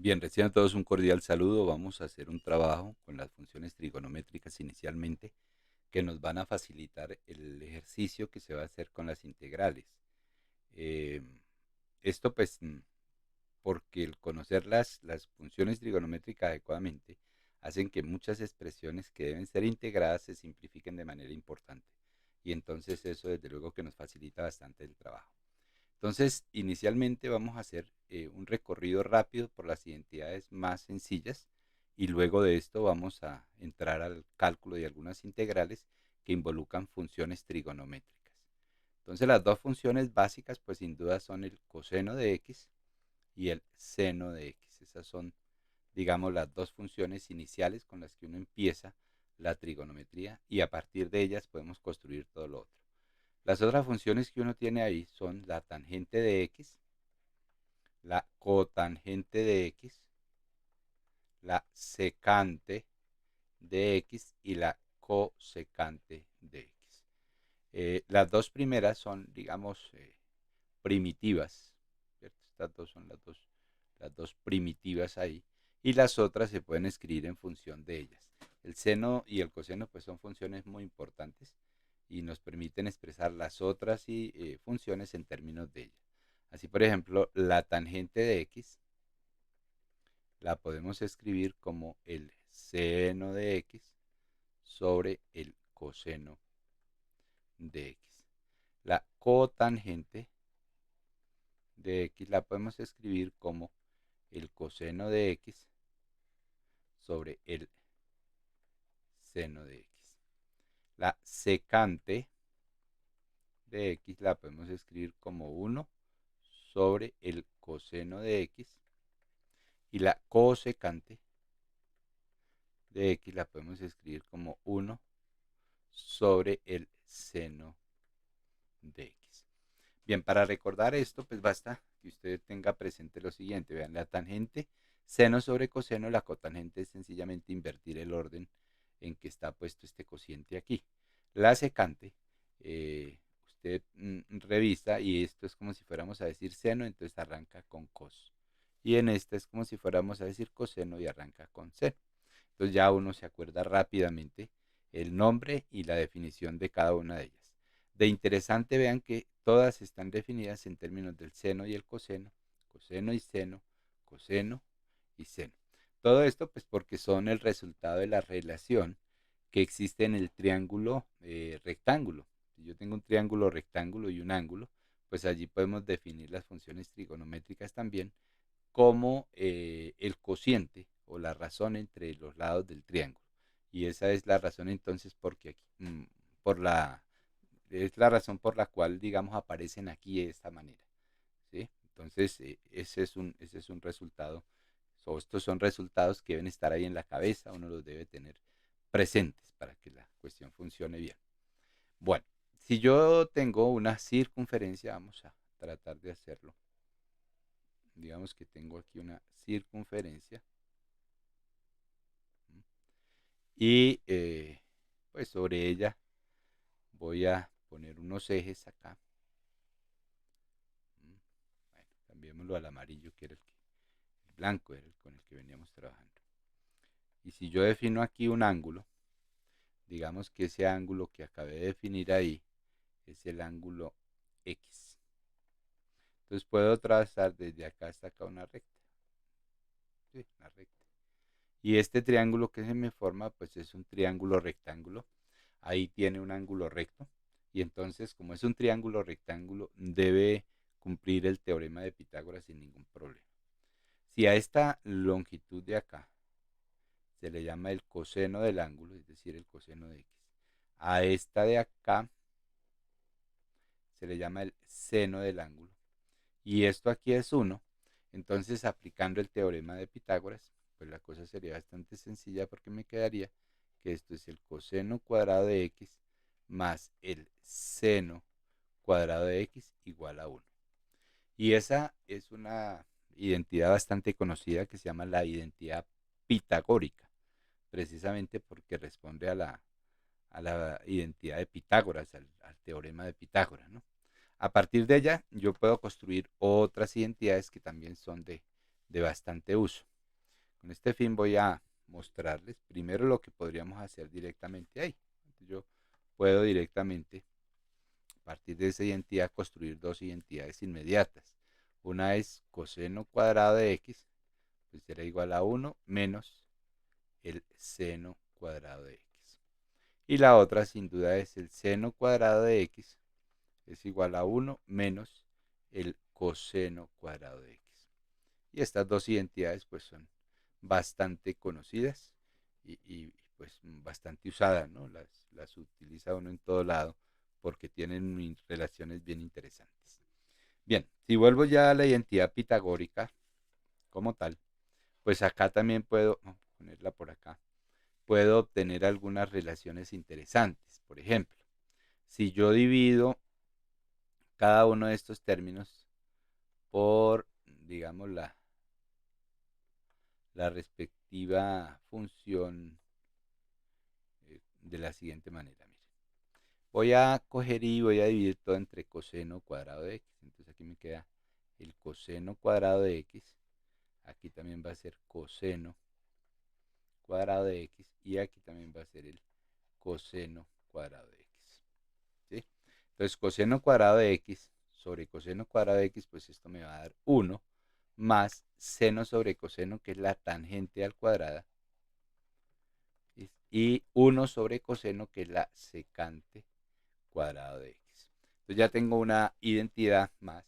Bien, reciban a todos un cordial saludo. Vamos a hacer un trabajo con las funciones trigonométricas inicialmente que nos van a facilitar el ejercicio que se va a hacer con las integrales. Eh, Esto pues porque el conocer las funciones trigonométricas adecuadamente hacen que muchas expresiones que deben ser integradas se simplifiquen de manera importante. Y entonces eso desde luego que nos facilita bastante el trabajo. Entonces, inicialmente vamos a hacer un recorrido rápido por las identidades más sencillas y luego de esto vamos a entrar al cálculo de algunas integrales que involucran funciones trigonométricas. Entonces, las dos funciones básicas, pues sin duda son el coseno de x y el seno de x. Esas son, digamos, las dos funciones iniciales con las que uno empieza la trigonometría y a partir de ellas podemos construir todo lo otro. Las otras funciones que uno tiene ahí son la tangente de x, la cotangente de x, la secante de x y la cosecante de x. Las dos primeras son, digamos, primitivas, ¿cierto? Estas dos son las dos primitivas ahí, y las otras se pueden escribir en función de ellas. El seno y el coseno pues son funciones muy importantes y nos permiten expresar las otras funciones en términos de ellas. Así, por ejemplo, la tangente de x la podemos escribir como el seno de x sobre el coseno de x. La cotangente de x la podemos escribir como el coseno de x sobre el seno de x. La secante de x la podemos escribir como 1 sobre el coseno de x y la cosecante de x la podemos escribir como 1 sobre el seno de x. Bien, para recordar esto, pues basta que usted tenga presente lo siguiente. Vean, la tangente, seno sobre coseno, la cotangente es sencillamente invertir el orden en que está puesto este cociente aquí. La secante, usted revisa y esto es como si fuéramos a decir seno, entonces arranca con cos. Y en esta es como si fuéramos a decir coseno y arranca con seno. Entonces ya uno se acuerda rápidamente el nombre y la definición de cada una de ellas. De interesante vean que todas están definidas en términos del seno y el coseno, coseno y seno, coseno y seno. Todo esto pues porque son el resultado de la relación que existe en el triángulo rectángulo. Si yo tengo un triángulo rectángulo y un ángulo, pues allí podemos definir las funciones trigonométricas también como el cociente o la razón entre los lados del triángulo. Y esa es la razón entonces porque aquí, por la, es la razón por la cual, digamos, aparecen aquí de esta manera. ¿Sí? Entonces, ese es un resultado, o estos son resultados que deben estar ahí en la cabeza, uno los debe tener presentes para que la cuestión funcione bien. Bueno, si yo tengo una circunferencia, vamos a tratar de hacerlo. Digamos que tengo aquí una circunferencia y pues sobre ella voy a poner unos ejes acá. Bueno, cambiémoslo al amarillo que era el blanco era el con el que veníamos trabajando. Y si yo defino aquí un ángulo, digamos que ese ángulo que acabé de definir ahí es el ángulo X. Entonces puedo trazar desde acá hasta acá una recta. Sí, una recta. Y este triángulo que se me forma, pues es un triángulo rectángulo. Ahí tiene un ángulo recto. Y entonces, como es un triángulo rectángulo, debe cumplir el teorema de Pitágoras sin ningún problema. Si a esta longitud de acá se le llama el coseno del ángulo, es decir, el coseno de x, a esta de acá se le llama el seno del ángulo, y esto aquí es 1, entonces aplicando el teorema de Pitágoras, pues la cosa sería bastante sencilla porque me quedaría que esto es el coseno cuadrado de x más el seno cuadrado de x igual a 1. Y esa es una identidad bastante conocida que se llama la identidad pitagórica, precisamente porque responde a la identidad de Pitágoras, al teorema de Pitágoras, ¿no? A partir de ella, yo puedo construir otras identidades que también son de bastante uso. Con este fin voy a mostrarles primero lo que podríamos hacer directamente ahí. Yo puedo directamente, a partir de esa identidad, construir dos identidades inmediatas. Una es coseno cuadrado de x, pues será igual a 1 menos el seno cuadrado de x. Y la otra sin duda es el seno cuadrado de x es igual a 1 menos el coseno cuadrado de x. Y estas dos identidades pues son bastante conocidas pues bastante usadas, ¿no? Las utiliza uno en todo lado porque tienen relaciones bien interesantes. Bien, si vuelvo ya a la identidad pitagórica como tal, pues acá también puedo ponerla por acá. Puedo obtener algunas relaciones interesantes. Por ejemplo, si yo divido cada uno de estos términos por, digamos, la respectiva función de la siguiente manera. Miren. Voy a coger y voy a dividir todo entre coseno cuadrado de x. Entonces aquí me queda el coseno cuadrado de x. Aquí también va a ser coseno cuadrado de x. Y aquí también va a ser el coseno cuadrado de x. ¿Sí? Entonces coseno cuadrado de x sobre coseno cuadrado de x, pues esto me va a dar 1 más seno sobre coseno, que es la tangente al cuadrado, y 1 sobre coseno, que es la secante cuadrado de x. Entonces ya tengo una identidad más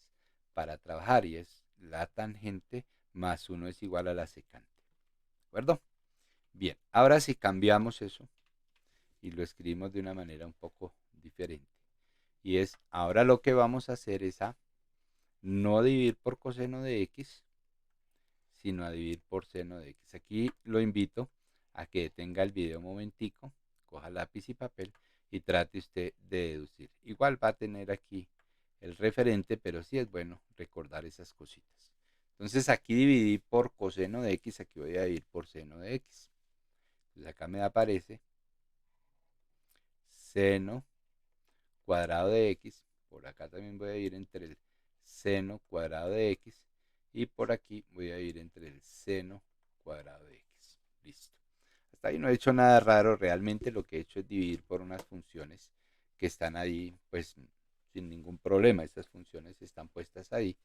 para trabajar y es la tangente más 1 es igual a la secante. ¿De acuerdo? Bien, ahora si cambiamos eso y lo escribimos de una manera un poco diferente. Y es, ahora lo que vamos a hacer es a no dividir por coseno de x, sino a dividir por seno de x. Aquí lo invito a que detenga el video un momentico, coja lápiz y papel y trate usted de deducir. Igual va a tener aquí el referente, pero sí es bueno recordar esas cositas. Entonces aquí dividí por coseno de x, aquí voy a dividir por seno de x. Entonces acá me aparece seno cuadrado de x, por acá también voy a ir entre el seno cuadrado de x y por aquí voy a ir entre el seno cuadrado de x. Listo. Hasta ahí no he hecho nada raro, realmente lo que he hecho es dividir por unas funciones que están ahí pues sin ningún problema. Estas funciones están puestas ahí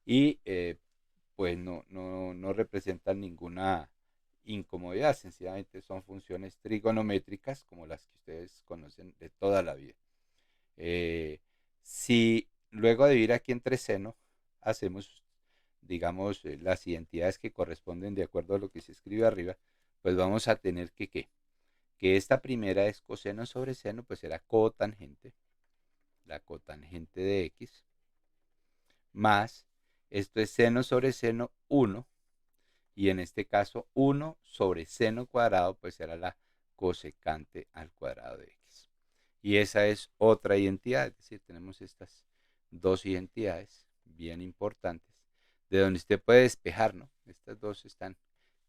y pues no representan ninguna incomodidad, sencillamente son funciones trigonométricas como las que ustedes conocen de toda la vida. Si luego de dividir aquí entre seno, hacemos, digamos, las identidades que corresponden de acuerdo a lo que se escribe arriba, pues vamos a tener que esta primera es coseno sobre seno, pues será cotangente, la cotangente de x, más, esto es seno sobre seno 1, y en este caso 1 sobre seno cuadrado, pues será la cosecante al cuadrado de x. Y esa es otra identidad, es decir, tenemos estas dos identidades bien importantes, de donde usted puede despejar, ¿no? Estas dos están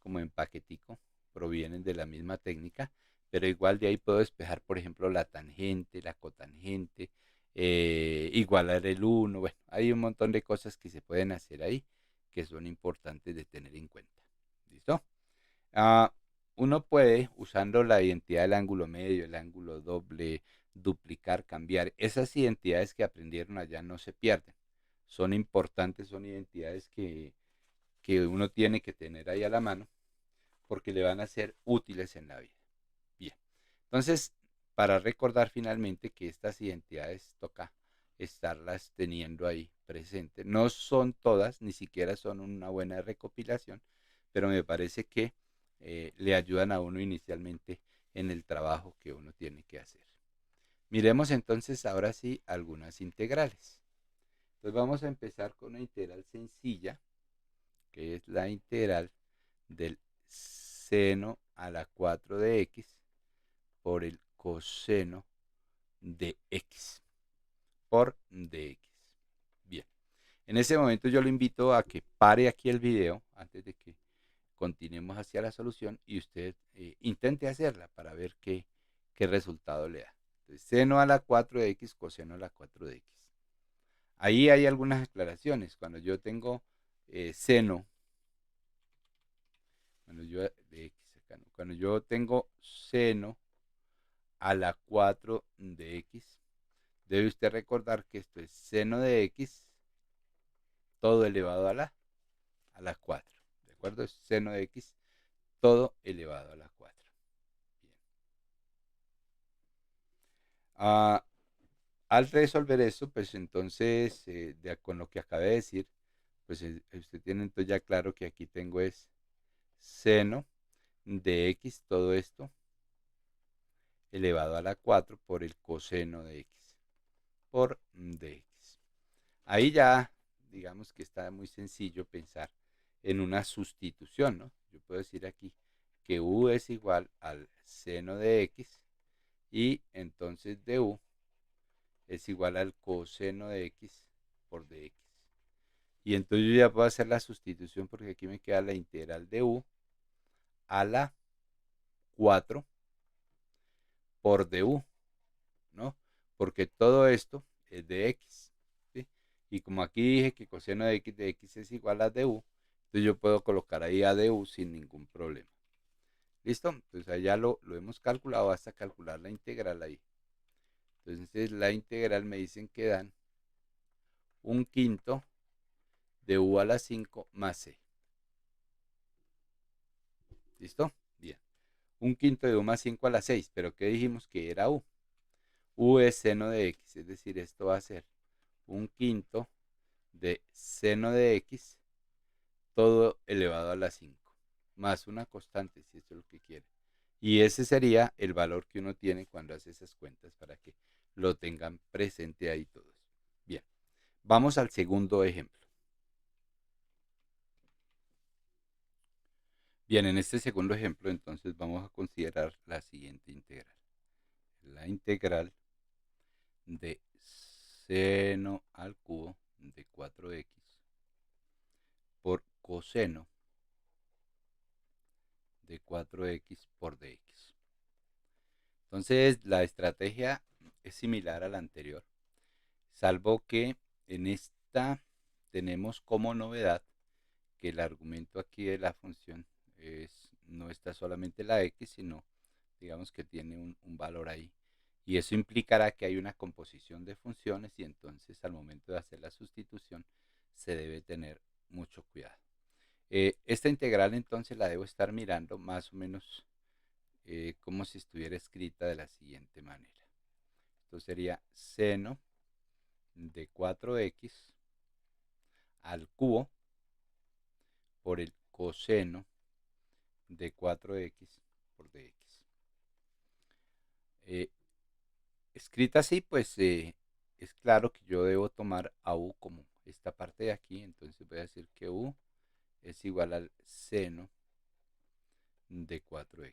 como en paquetico, provienen de la misma técnica, pero igual de ahí puedo despejar, por ejemplo, la tangente, la cotangente, igualar el 1, bueno, hay un montón de cosas que se pueden hacer ahí que son importantes de tener en cuenta. ¿Listo? Ah, uno puede, usando la identidad del ángulo medio, el ángulo doble, duplicar, cambiar. Esas identidades que aprendieron allá no se pierden. Son importantes, son identidades que uno tiene que tener ahí a la mano porque le van a ser útiles en la vida. Bien, entonces, para recordar finalmente que estas identidades toca estarlas teniendo ahí presentes. No son todas, ni siquiera son una buena recopilación, pero me parece que le ayudan a uno inicialmente en el trabajo que uno tiene que hacer. Miremos entonces ahora sí algunas integrales. Entonces vamos a empezar con una integral sencilla, que es la integral del seno a la 4 de x por el coseno de x por dx. Bien, en ese momento yo lo invito a que pare aquí el video antes de que continuemos hacia la solución y usted intente hacerla para ver qué resultado le da. Entonces, seno a la 4 de x, coseno a la 4 de x. Ahí hay algunas aclaraciones. Cuando yo tengo seno, cuando cuando yo tengo seno a la 4 de x, debe usted recordar que esto es seno de x todo elevado a la 4. ¿De acuerdo? Es seno de x todo elevado a la 4. Bien. Ah, al resolver eso, pues entonces, con lo que acabé de decir, pues usted tiene entonces ya claro que aquí tengo es seno de x, todo esto elevado a la 4 por el coseno de x por dx. Ahí ya, digamos que está muy sencillo pensar en una sustitución, ¿no? Yo puedo decir aquí que u es igual al seno de x y entonces du es igual al coseno de x por dx. Y entonces yo ya puedo hacer la sustitución porque aquí me queda la integral de u a la 4 por du, ¿no? Porque todo esto es de x, ¿sí? Y como aquí dije que coseno de x es igual a du, entonces yo puedo colocar ahí a du sin ningún problema. ¿Listo? Entonces allá lo hemos calculado hasta calcular la integral ahí. Entonces la integral me dicen que dan un quinto de u a la 5 más c. ¿Listo? Bien. Un quinto de u más 5 a la 6, pero ¿qué dijimos que era u? U es seno de x, es decir, esto va a ser un quinto de seno de x todo elevado a la 5, más una constante, si esto es lo que quiere. Y ese sería el valor que uno tiene cuando hace esas cuentas para que lo tengan presente ahí todos. Bien, vamos al segundo ejemplo. Bien, en este segundo ejemplo entonces vamos a considerar la siguiente integral. La integral de seno al cubo de 4x por coseno de 4x por dx. Entonces la estrategia es similar a la anterior, salvo que en esta tenemos como novedad que el argumento aquí de la función no está solamente la x, sino digamos que tiene un valor ahí. Y eso implicará que hay una composición de funciones y entonces al momento de hacer la sustitución se debe tener mucho cuidado. Esta integral entonces la debo estar mirando más o menos como si estuviera escrita de la siguiente manera. Esto sería seno de 4x al cubo por el coseno de 4x por dx. Eh, Escrita así, pues es claro que yo debo tomar a u como esta parte de aquí, entonces voy a decir que u es igual al seno de 4x.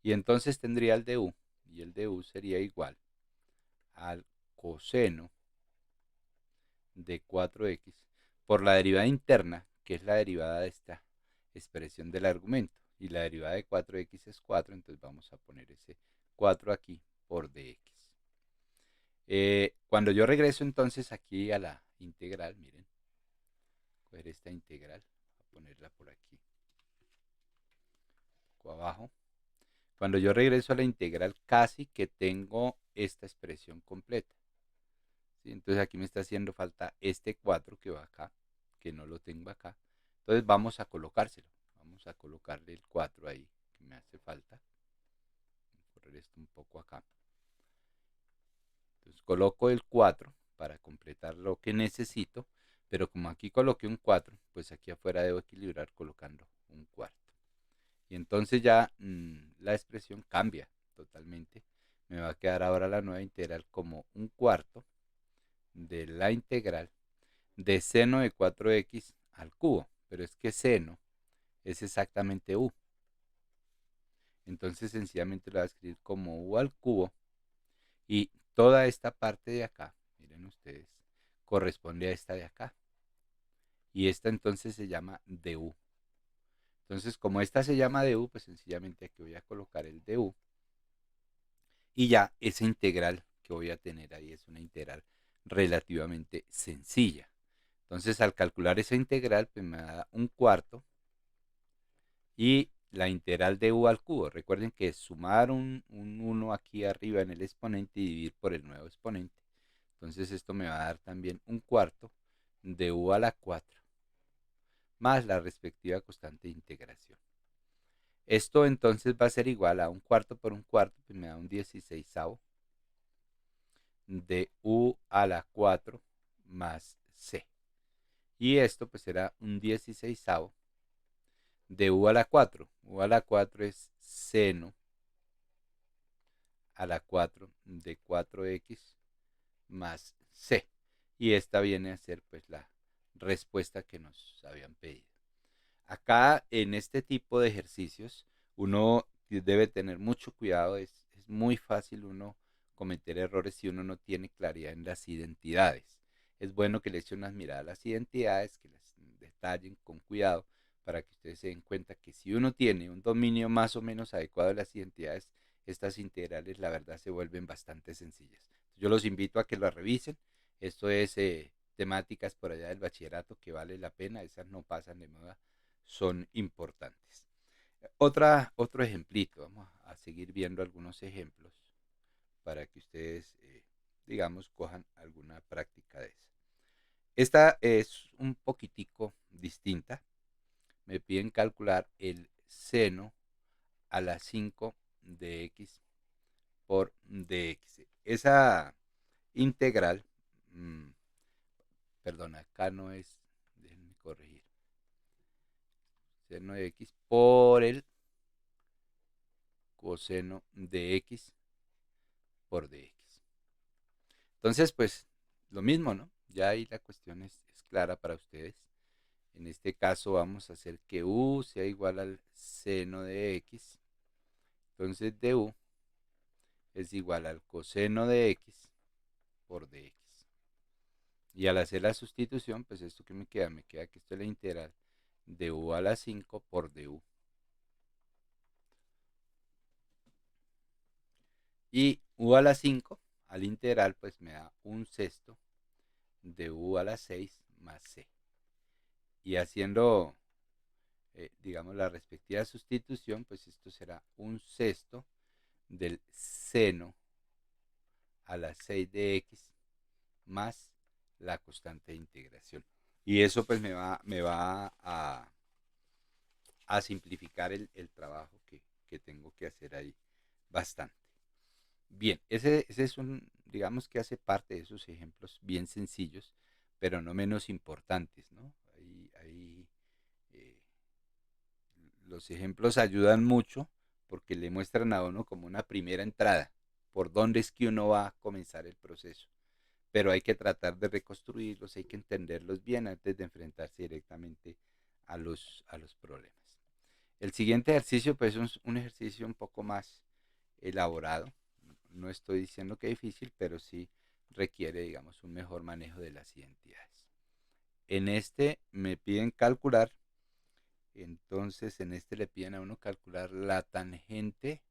Y entonces tendría el de u, y el de u sería igual al coseno de 4x por la derivada interna, que es la derivada de esta expresión del argumento. Y la derivada de 4x es 4, entonces vamos a poner ese 4 aquí por dx. Cuando yo regreso entonces aquí a la integral, miren, coger esta integral, a ponerla por aquí, abajo. Cuando yo regreso a la integral, casi que tengo esta expresión completa. ¿Sí? Entonces aquí me está haciendo falta este 4 que va acá, que no lo tengo acá. Entonces vamos a colocárselo. Vamos a colocarle el 4 ahí, que me hace falta. Voy a correr esto un poco acá. Entonces coloco el 4 para completar lo que necesito, pero como aquí coloqué un 4, pues aquí afuera debo equilibrar colocando un cuarto. Y entonces ya la expresión cambia totalmente. Me va a quedar ahora la nueva integral como un cuarto de la integral de seno de 4x al cubo. Pero es que seno es exactamente u. Entonces sencillamente lo voy a escribir como u al cubo. Y toda esta parte de acá, miren ustedes, corresponde a esta de acá. Y esta entonces se llama du. Entonces, como esta se llama du, pues sencillamente aquí voy a colocar el du. Y ya esa integral que voy a tener ahí es una integral relativamente sencilla. Entonces, al calcular esa integral, pues me da un cuarto. Y la integral de u al cubo. Recuerden que es sumar un 1 aquí arriba en el exponente y dividir por el nuevo exponente. Entonces esto me va a dar también un cuarto de u a la 4 más la respectiva constante de integración. Esto entonces va a ser igual a un cuarto por un cuarto, pues me da un 16avo de u a la 4 más c. Y esto pues será un 16avo de u a la 4. U a la 4 es seno a la 4 de 4x más c. Y esta viene a ser pues la respuesta que nos habían pedido. Acá en este tipo de ejercicios uno debe tener mucho cuidado, es muy fácil uno cometer errores si uno no tiene claridad en las identidades. Es bueno que le eche unas miradas a las identidades, que las detallen con cuidado para que ustedes se den cuenta que si uno tiene un dominio más o menos adecuado de las identidades, estas integrales la verdad se vuelven bastante sencillas. Yo los invito a que lo revisen. Esto es temáticas por allá del bachillerato que vale la pena, esas no pasan de moda, son importantes. Otro ejemplito, vamos a seguir viendo algunos ejemplos para que ustedes, digamos, cojan alguna práctica de esa. Esta es un poquitico distinta. Me piden calcular el seno a la 5 de x por dx. Esa integral, perdón, acá no es, déjenme corregir, seno de x por el coseno de x por dx. Entonces, pues, lo mismo, ¿no? Ya ahí la cuestión es clara para ustedes. En este caso vamos a hacer que u sea igual al seno de x. Entonces, du es igual al coseno de x por dx. Y al hacer la sustitución, pues esto que me queda que esto es la integral de u a la 5 por du. Y u a la 5 al integral, pues me da un sexto de u a la 6 más c. Y haciendo, digamos, la respectiva sustitución, pues esto será un sexto del seno a la 6 de x más la constante de integración. Y eso pues me va a simplificar el trabajo que tengo que hacer ahí bastante. Bien, ese es un, digamos que hace parte de esos ejemplos bien sencillos, pero no menos importantes, ¿no? Ahí los ejemplos ayudan mucho porque le muestran a uno como una primera entrada, por dónde es que uno va a comenzar el proceso. Pero hay que tratar de reconstruirlos, hay que entenderlos bien antes de enfrentarse directamente a los problemas. El siguiente ejercicio pues es un ejercicio un poco más elaborado. No estoy diciendo que es difícil, pero sí requiere, digamos, un mejor manejo de las identidades. En este me piden calcular, entonces en este le piden a uno calcular la tangente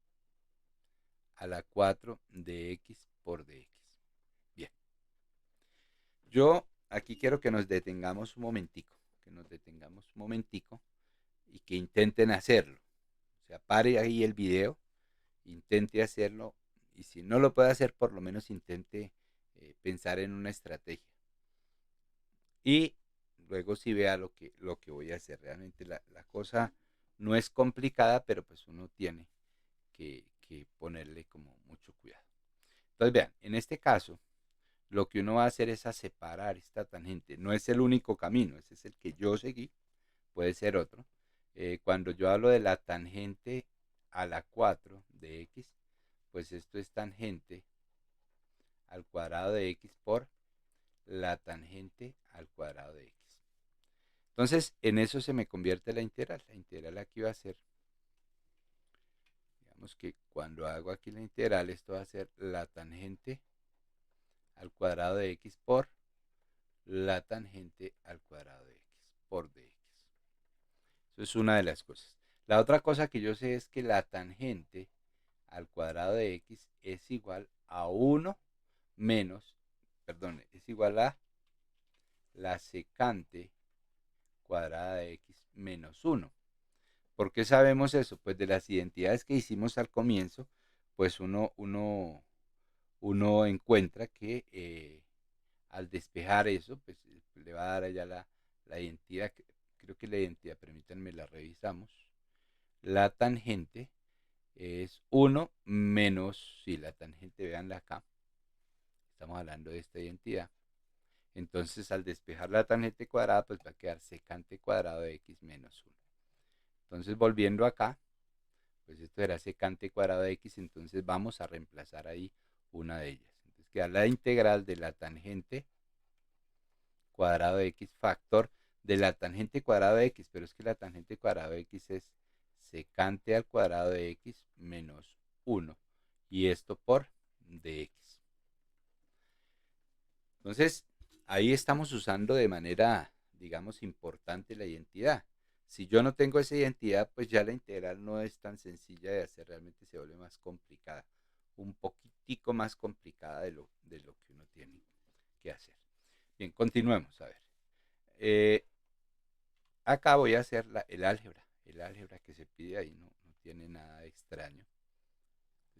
a la 4 de x por dx. Bien, yo aquí quiero que nos detengamos un momentico, y que intenten hacerlo. O sea, pare ahí el video, intente hacerlo y si no lo puede hacer, por lo menos intente pensar en una estrategia. Y luego sí vea lo que voy a hacer. Realmente la cosa no es complicada, pero pues uno tiene que ponerle como mucho cuidado. Entonces vean, en este caso, lo que uno va a hacer es a separar esta tangente. No es el único camino, ese es el que yo seguí, puede ser otro. Cuando yo hablo de la tangente a la 4 de x, pues esto es tangente al cuadrado de x por la tangente al cuadrado de x. Entonces, en eso se me convierte la integral. La integral aquí va a ser, digamos que cuando hago aquí la integral, esto va a ser la tangente al cuadrado de x por la tangente al cuadrado de x por dx. Eso es una de las cosas. La otra cosa que yo sé es que la tangente al cuadrado de x es igual a 1 menos, perdón, es igual a la secante cuadrada de x menos 1. ¿Por qué sabemos eso? Pues de las identidades que hicimos al comienzo, pues uno encuentra que al despejar eso, pues le va a dar allá la identidad, creo que la identidad, permítanme, la revisamos. La tangente es uno menos, si la tangente, veanla acá, estamos hablando de esta identidad. Entonces al despejar la tangente cuadrada, pues va a quedar secante cuadrado de x menos 1. Entonces volviendo acá, pues esto era secante cuadrado de x, entonces vamos a reemplazar ahí una de ellas. Entonces queda la integral de la tangente cuadrado de x factor de la tangente cuadrado de x, pero es que la tangente cuadrado de x es secante al cuadrado de x menos 1, y esto por dx. Entonces, ahí estamos usando de manera, digamos, importante la identidad. Si yo no tengo esa identidad, pues ya la integral no es tan sencilla de hacer, realmente se vuelve más complicada, un poquitico más complicada de lo que uno tiene que hacer. Bien, continuemos, a ver. Eh, Acá voy a hacer el álgebra que se pide ahí, no tiene nada de extraño.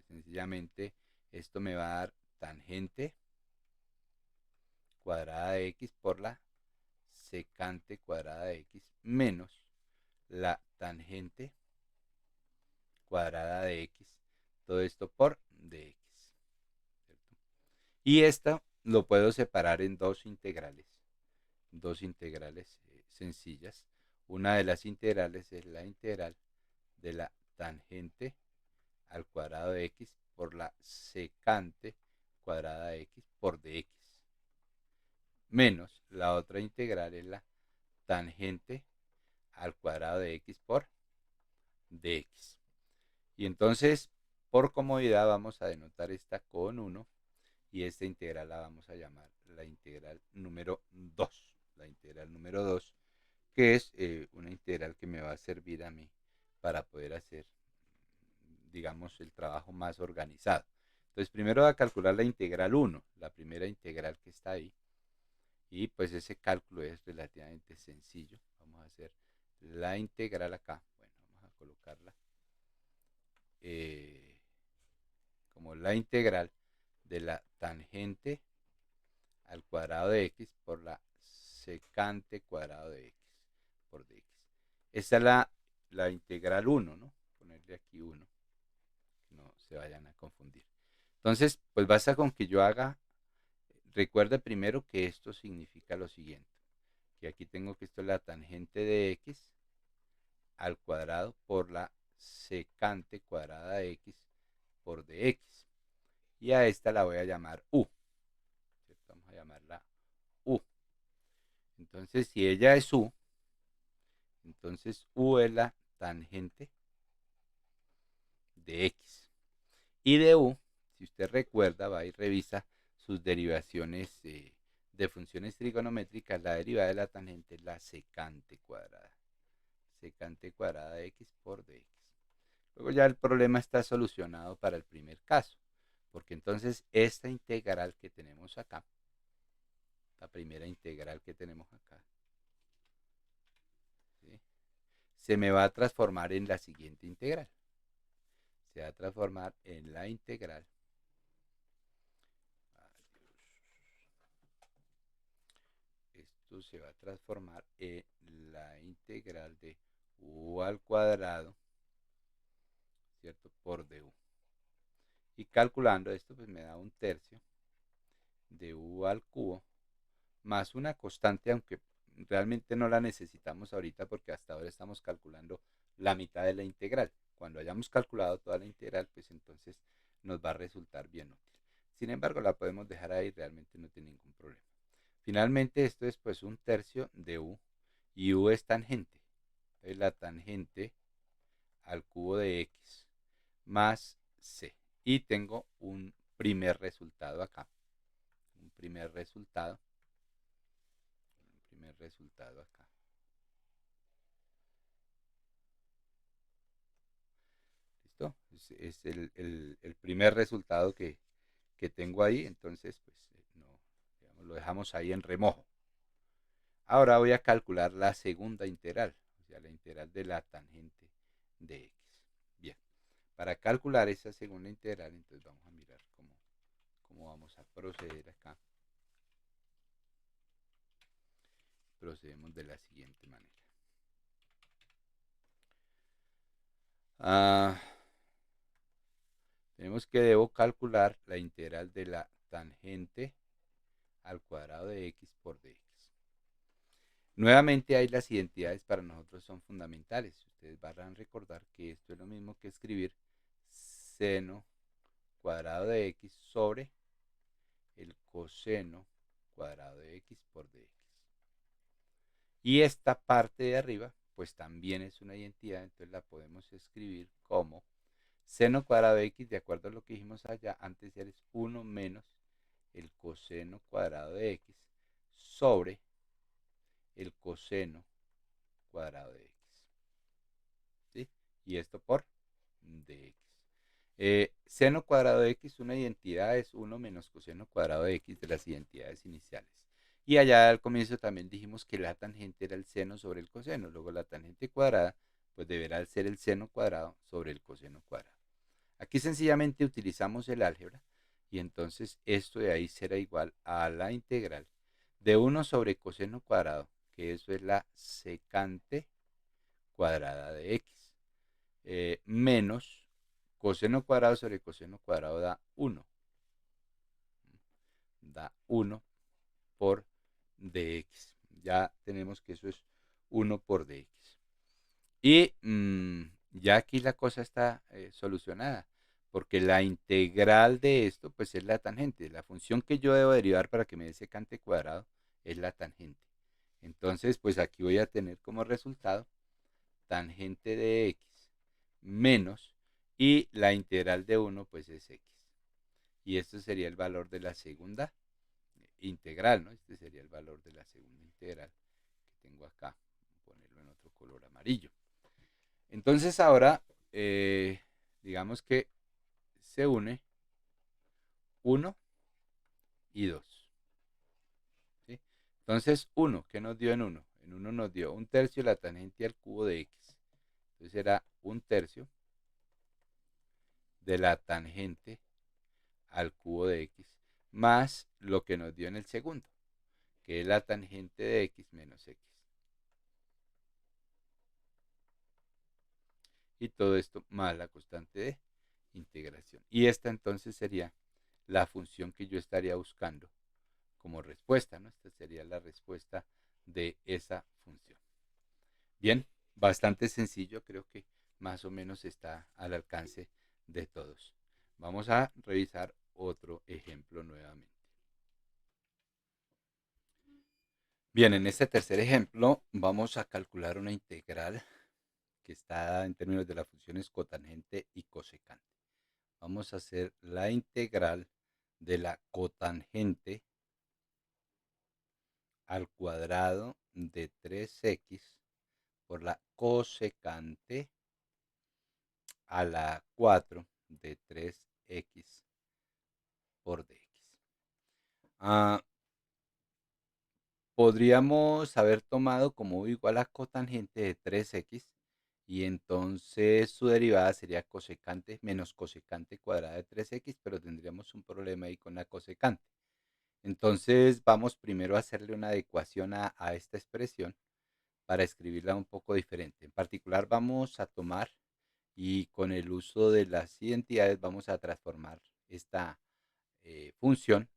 Sencillamente, esto me va a dar tangente cuadrada de x por la secante cuadrada de x menos la tangente cuadrada de x, todo esto por dx, ¿cierto? Y esto lo puedo separar en dos integrales sencillas. Una de las integrales es la integral de la tangente al cuadrado de x por la secante cuadrada de x por dx, menos la otra integral es la tangente al cuadrado de x por dx. Y entonces, por comodidad, vamos a denotar esta con 1 y esta integral la vamos a llamar la integral número 2. La integral número 2, que es una integral que me va a servir a mí para poder hacer, digamos, el trabajo más organizado. Entonces, primero voy a calcular la integral 1, la primera integral que está ahí. Y pues ese cálculo es relativamente sencillo. Vamos a hacer la integral acá. Bueno, vamos a colocarla eh, como la integral de la tangente al cuadrado de x por la secante cuadrado de x por dx. Esta es la integral 1, ¿no? Ponerle aquí 1, que no se vayan a confundir. Entonces, pues basta con que yo haga, recuerde primero que esto significa lo siguiente, que aquí tengo que esto es la tangente de x al cuadrado por la secante cuadrada de x por dx. Y a esta la voy a llamar u, ¿cierto? Vamos a llamarla u. Entonces, si ella es u, entonces u es la tangente de x. Y de u, si usted recuerda, va y revisa sus derivaciones de funciones trigonométricas, la derivada de la tangente es la secante cuadrada. Secante cuadrada de x por dx. Luego ya el problema está solucionado para el primer caso, porque entonces esta integral que tenemos acá, la primera integral que tenemos acá, ¿sí?, se me va a transformar en la siguiente integral. Se va a transformar en la integral. Esto se va a transformar en la integral de u al cuadrado, ¿cierto?, por du. Y calculando esto, pues me da un tercio de u al cubo más una constante, aunque realmente no la necesitamos ahorita porque hasta ahora estamos calculando la mitad de la integral. Cuando hayamos calculado toda la integral, pues entonces nos va a resultar bien útil. Sin embargo, la podemos dejar ahí, realmente no tiene ningún problema. Finalmente, esto es pues un tercio de u, y u es tangente. Entonces la tangente al cubo de x más c. Y tengo un primer resultado acá. Un primer resultado acá. ¿Listo? Es el primer resultado que tengo ahí, entonces pues no, digamos, lo dejamos ahí en remojo. Ahora voy a calcular la segunda integral, o sea, la integral de la tangente de x. Bien, para calcular esa segunda integral, entonces vamos a mirar cómo vamos a proceder acá. Procedemos de la siguiente manera. Tenemos que debo calcular la integral de la tangente al cuadrado de x por dx. Nuevamente hay las identidades para nosotros son fundamentales. Ustedes van a recordar que esto es lo mismo que escribir seno cuadrado de x sobre el coseno cuadrado de x por dx. Y esta parte de arriba, pues también es una identidad, entonces la podemos escribir como seno cuadrado de x, de acuerdo a lo que dijimos allá, antes ya es 1 menos el coseno cuadrado de x sobre el coseno cuadrado de x. ¿Sí? Y esto por dx. Seno cuadrado de x, una identidad es 1 menos coseno cuadrado de x de las identidades iniciales. Y allá al comienzo también dijimos que la tangente era el seno sobre el coseno. Luego la tangente cuadrada, pues deberá ser el seno cuadrado sobre el coseno cuadrado. Aquí sencillamente utilizamos el álgebra y entonces esto de ahí será igual a la integral de 1 sobre coseno cuadrado, que eso es la secante cuadrada de x, menos coseno cuadrado sobre coseno cuadrado da 1. Da 1 por dx. Ya tenemos que eso es 1 por dx. Y ya aquí la cosa está solucionada, porque la integral de esto pues es la tangente. La función que yo debo derivar para que me dé secante cuadrado es la tangente. Entonces pues aquí voy a tener como resultado tangente de x menos, y la integral de 1 pues es x. Y esto sería el valor de la segunda integral, ¿no? Este sería el valor de la segunda integral que tengo acá. Voy a ponerlo en otro color amarillo. Entonces ahora, digamos que se une 1 y 2. ¿Sí? Entonces 1, ¿qué nos dio en 1? En 1 nos dio 1/3 la tangente al cubo de x. Entonces era 1/3 de la tangente al cubo de x más lo que nos dio en el segundo, que es la tangente de x menos x. Y todo esto más la constante de integración. Y esta entonces sería la función que yo estaría buscando como respuesta, ¿no? Esta sería la respuesta de esa función. Bien, bastante sencillo, creo que más o menos está al alcance de todos. Vamos a revisar otro ejemplo nuevamente. Bien, en este tercer ejemplo vamos a calcular una integral que está en términos de las funciones cotangente y cosecante. Vamos a hacer la integral de la cotangente al cuadrado de 3x por la cosecante a la 4 de 3x por dx. Podríamos haber tomado como igual a cotangente de 3x y entonces su derivada sería cosecante menos cosecante cuadrada de 3x, pero tendríamos un problema ahí con la cosecante. Entonces vamos primero a hacerle una adecuación a esta expresión para escribirla un poco diferente. En particular vamos a tomar y con el uso de las identidades vamos a transformar esta función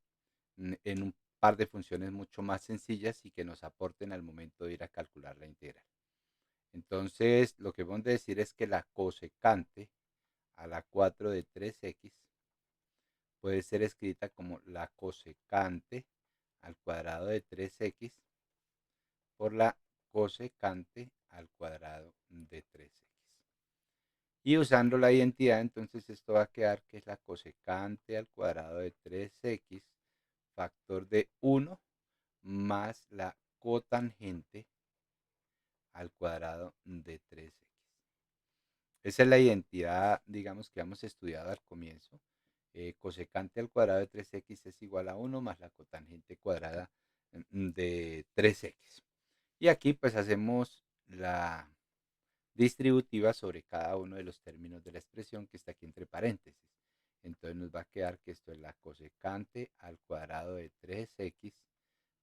en un par de funciones mucho más sencillas y que nos aporten al momento de ir a calcular la integral. Entonces lo que vamos a decir es que la cosecante a la 4 de 3x puede ser escrita como la cosecante al cuadrado de 3x por la cosecante al cuadrado de 3x. Y usando la identidad, entonces esto va a quedar que es la cosecante al cuadrado de 3x factor de 1 más la cotangente al cuadrado de 3x. Esa es la identidad, digamos, que hemos estudiado al comienzo. Cosecante al cuadrado de 3x es igual a 1 más la cotangente cuadrada de 3x. Y aquí pues hacemos la distributiva sobre cada uno de los términos de la expresión que está aquí entre paréntesis. Entonces nos va a quedar que esto es la cosecante al cuadrado de 3x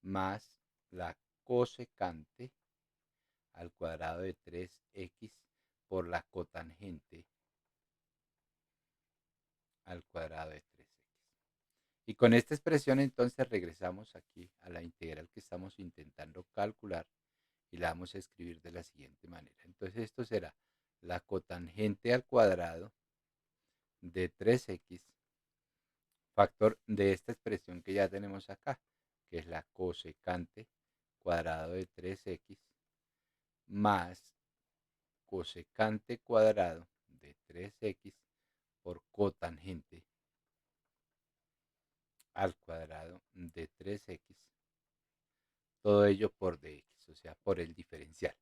más la cosecante al cuadrado de 3x por la cotangente al cuadrado de 3x. Y con esta expresión entonces regresamos aquí a la integral que estamos intentando calcular y la vamos a escribir de la siguiente manera. Entonces esto será la cotangente al cuadrado de 3x, factor de esta expresión que ya tenemos acá, que es la cosecante cuadrado de 3x más cosecante cuadrado de 3x por cotangente al cuadrado de 3x, todo ello por dx, o sea, por el diferencial.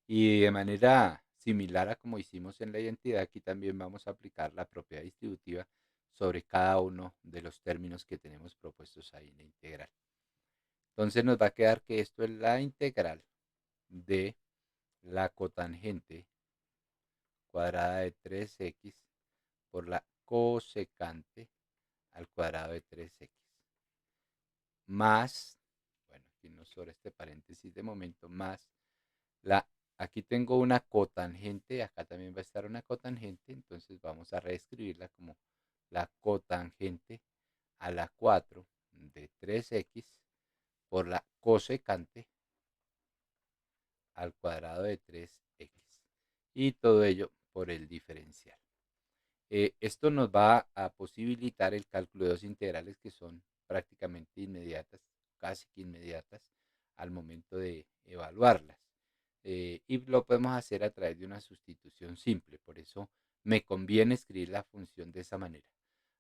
Y de manera similar a como hicimos en la identidad, aquí también vamos a aplicar la propiedad distributiva sobre cada uno de los términos que tenemos propuestos ahí en la integral. Entonces nos va a quedar que esto es la integral de la cotangente cuadrada de 3x por la cosecante al cuadrado de 3x más, bueno, aquí no sobre este paréntesis de momento, más la, aquí tengo una cotangente, acá también va a estar una cotangente, entonces vamos a reescribirla como la cotangente a la 4 de 3x por la cosecante al cuadrado de 3x. Y todo ello por el diferencial. Esto nos va a posibilitar el cálculo de dos integrales que son prácticamente inmediatas, casi que inmediatas, al momento de evaluarlas. Y lo podemos hacer a través de una sustitución simple, por eso me conviene escribir la función de esa manera.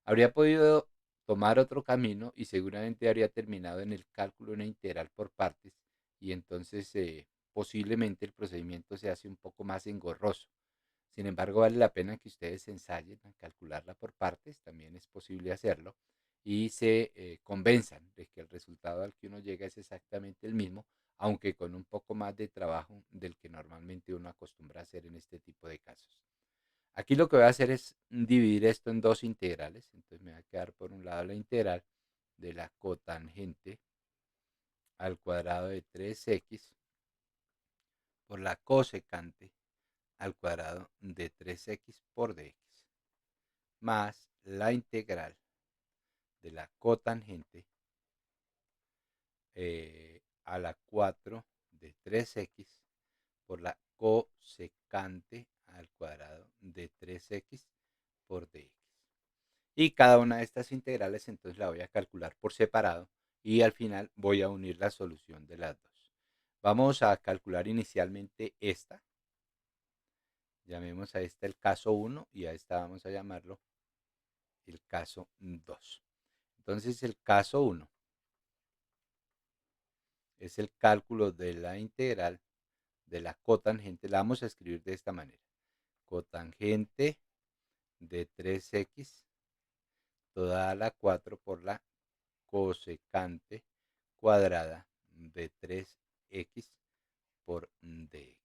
Habría podido tomar otro camino y seguramente habría terminado en el cálculo de una integral por partes y entonces posiblemente el procedimiento se hace un poco más engorroso. Sin embargo, vale la pena que ustedes ensayen a calcularla por partes, también es posible hacerlo, y se convenzan de que el resultado al que uno llega es exactamente el mismo, aunque con un poco más de trabajo del que normalmente uno acostumbra a hacer en este tipo de casos. Aquí lo que voy a hacer es dividir esto en dos integrales, entonces me va a quedar por un lado la integral de la cotangente al cuadrado de 3x por la cosecante al cuadrado de 3x por dx, más la integral de la cotangente a la 4 de 3x por la cosecante al cuadrado de 3x por dx. Y cada una de estas integrales entonces la voy a calcular por separado y al final voy a unir la solución de las dos. Vamos a calcular inicialmente esta. Llamemos a esta el caso 1 y a esta vamos a llamarlo el caso 2. Entonces el caso 1 es el cálculo de la integral de la cotangente. La vamos a escribir de esta manera. Cotangente de 3x toda a la 4 por la cosecante cuadrada de 3x por dx.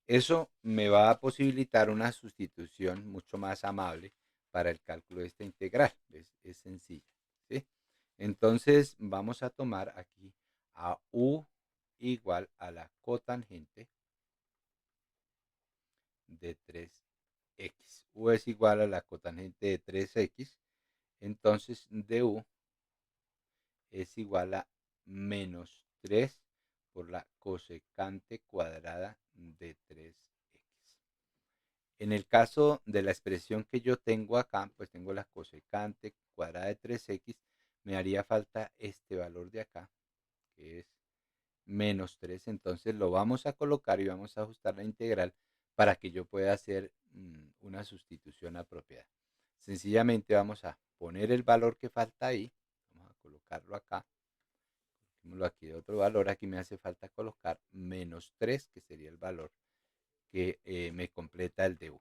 Eso me va a posibilitar una sustitución mucho más amable para el cálculo de esta integral. Es sencilla, ¿sí? Entonces vamos a tomar aquí a u igual a la cotangente de 3x. U es igual a la cotangente de 3x. Entonces du es igual a menos 3 por la cosecante cuadrada de 3x. En el caso de la expresión que yo tengo acá, pues tengo la cosecante cuadrada de 3x, me haría falta este valor de acá, que es menos 3. Entonces lo vamos a colocar y vamos a ajustar la integral para que yo pueda hacer una sustitución apropiada. Sencillamente vamos a poner el valor que falta ahí, vamos a colocarlo acá, coloquémoslo aquí de otro valor, aquí me hace falta colocar menos 3, que sería el valor que me completa el du.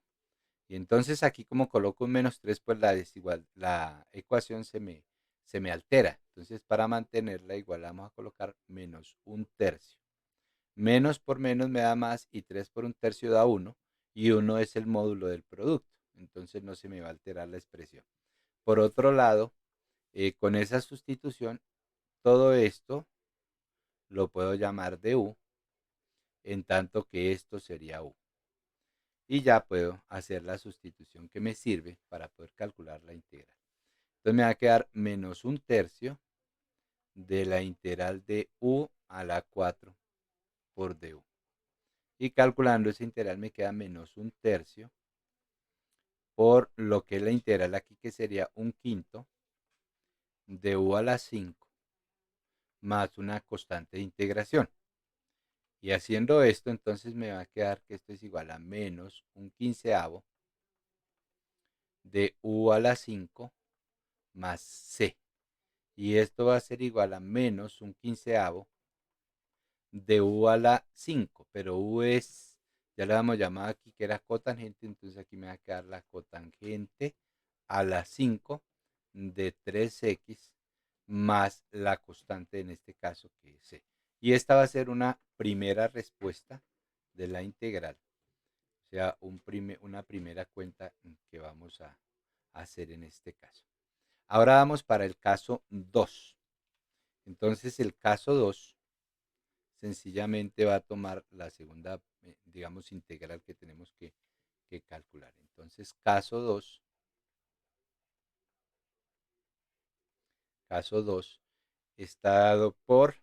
Y entonces aquí como coloco un menos 3, pues la ecuación se me altera. Entonces para mantenerla igual vamos a colocar menos un tercio. Menos por menos me da más y 3 por un tercio da 1. y 1 es el módulo del producto. Entonces no se me va a alterar la expresión. Por otro lado, con esa sustitución, todo esto lo puedo llamar de u, en tanto que esto sería u. Y ya puedo hacer la sustitución que me sirve para poder calcular la integral. Entonces me va a quedar menos un tercio de la integral de u a la 4 por du. Y calculando esa integral me queda menos un tercio por lo que es la integral aquí, que sería un quinto de u a la 5 más una constante de integración. Y haciendo esto, entonces me va a quedar que esto es igual a menos un quinceavo de u a la 5 más c. Y esto va a ser igual a menos un quinceavo de u a la 5. Pero u es, ya le vamos a llamar aquí que era cotangente, entonces aquí me va a quedar la cotangente a la 5 de 3x más la constante en este caso que es c. Y esta va a ser una primera respuesta de la integral. O sea, una primera cuenta que vamos a hacer en este caso. Ahora vamos para el caso 2. Entonces el caso 2 sencillamente va a tomar la segunda, digamos, integral que tenemos que calcular. Entonces caso 2 está dado por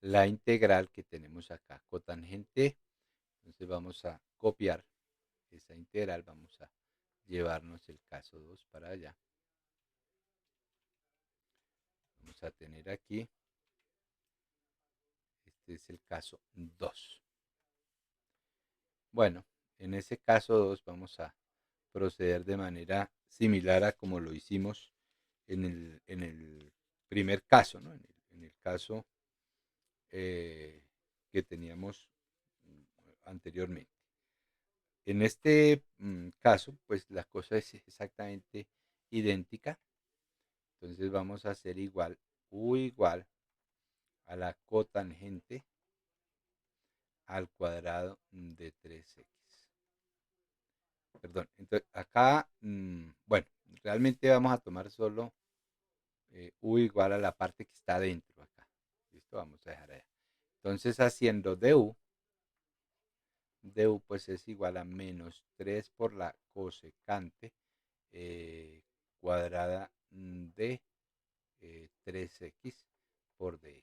la integral que tenemos acá, cotangente. Entonces vamos a copiar esa integral, vamos a llevarnos el caso 2 para allá. Vamos a tener aquí, este es el caso 2. Bueno, en ese caso 2 vamos a proceder de manera similar a como lo hicimos en el primer caso, ¿no? En el caso que teníamos anteriormente. En este caso, pues la cosa es exactamente idéntica. Entonces vamos a hacer igual u igual a la cotangente al cuadrado de 3x. Perdón, entonces acá, bueno, realmente vamos a tomar solo u igual a la parte que está dentro acá. Listo, vamos a dejar allá. Entonces haciendo du pues es igual a menos 3 por la cosecante cuadrada de 3x por dx.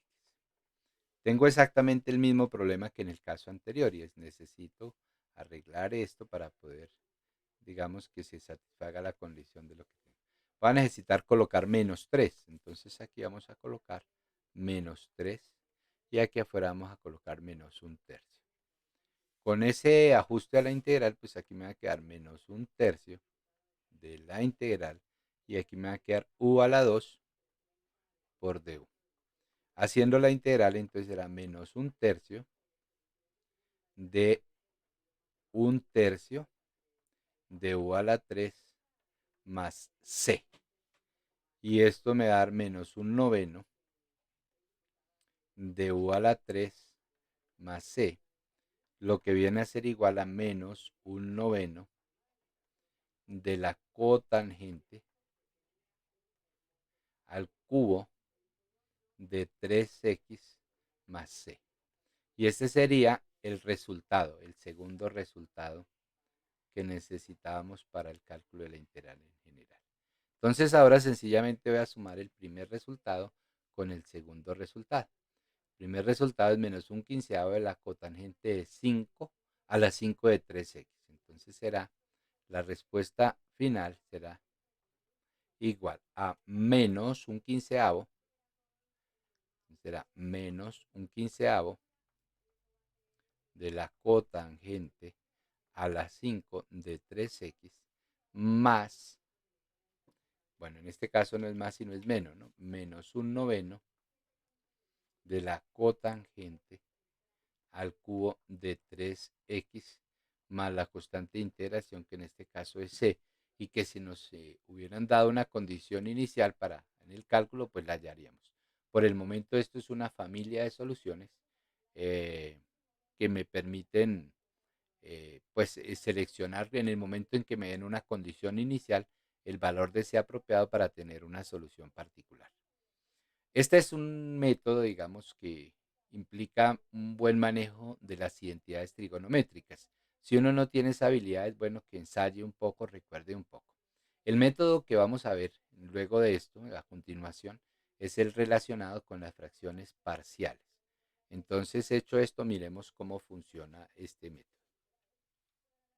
Tengo exactamente el mismo problema que en el caso anterior y es necesito arreglar esto para poder, digamos, que se satisfaga la condición de lo que tengo. Voy a necesitar colocar menos 3, entonces aquí vamos a colocar menos 3 y aquí afuera vamos a colocar menos un tercio. Con ese ajuste a la integral, pues aquí me va a quedar menos un tercio de la integral y aquí me va a quedar u a la 2 por du. Haciendo la integral, entonces será menos un tercio de un tercio de u a la 3 más c. Y esto me va a dar menos un noveno de u a la 3 más c, lo que viene a ser igual a menos un noveno de la cotangente al cubo de 3x más c. Y este sería el resultado, el segundo resultado que necesitábamos para el cálculo de la integral en general. Entonces ahora sencillamente voy a sumar el primer resultado con el segundo resultado. El primer resultado es menos un quinceavo de la cotangente de 5 a la 5 de 3x. Entonces será, la respuesta final será igual a menos un quinceavo, será menos un quinceavo de la cotangente a la 5 de 3x más, bueno, en este caso no es más sino es menos, ¿no? Menos un noveno de la cotangente al cubo de 3x más la constante de integración, que en este caso es c, y que si nos hubieran dado una condición inicial para en el cálculo, pues la hallaríamos. Por el momento esto es una familia de soluciones que me permiten pues seleccionar en el momento en que me den una condición inicial el valor de ese apropiado para tener una solución particular. Este es un método, digamos, que implica un buen manejo de las identidades trigonométricas. Si uno no tiene esa habilidad, es bueno que ensaye un poco, recuerde un poco. El método que vamos a ver luego de esto, a continuación, es el relacionado con las fracciones parciales. Entonces, hecho esto, miremos cómo funciona este método.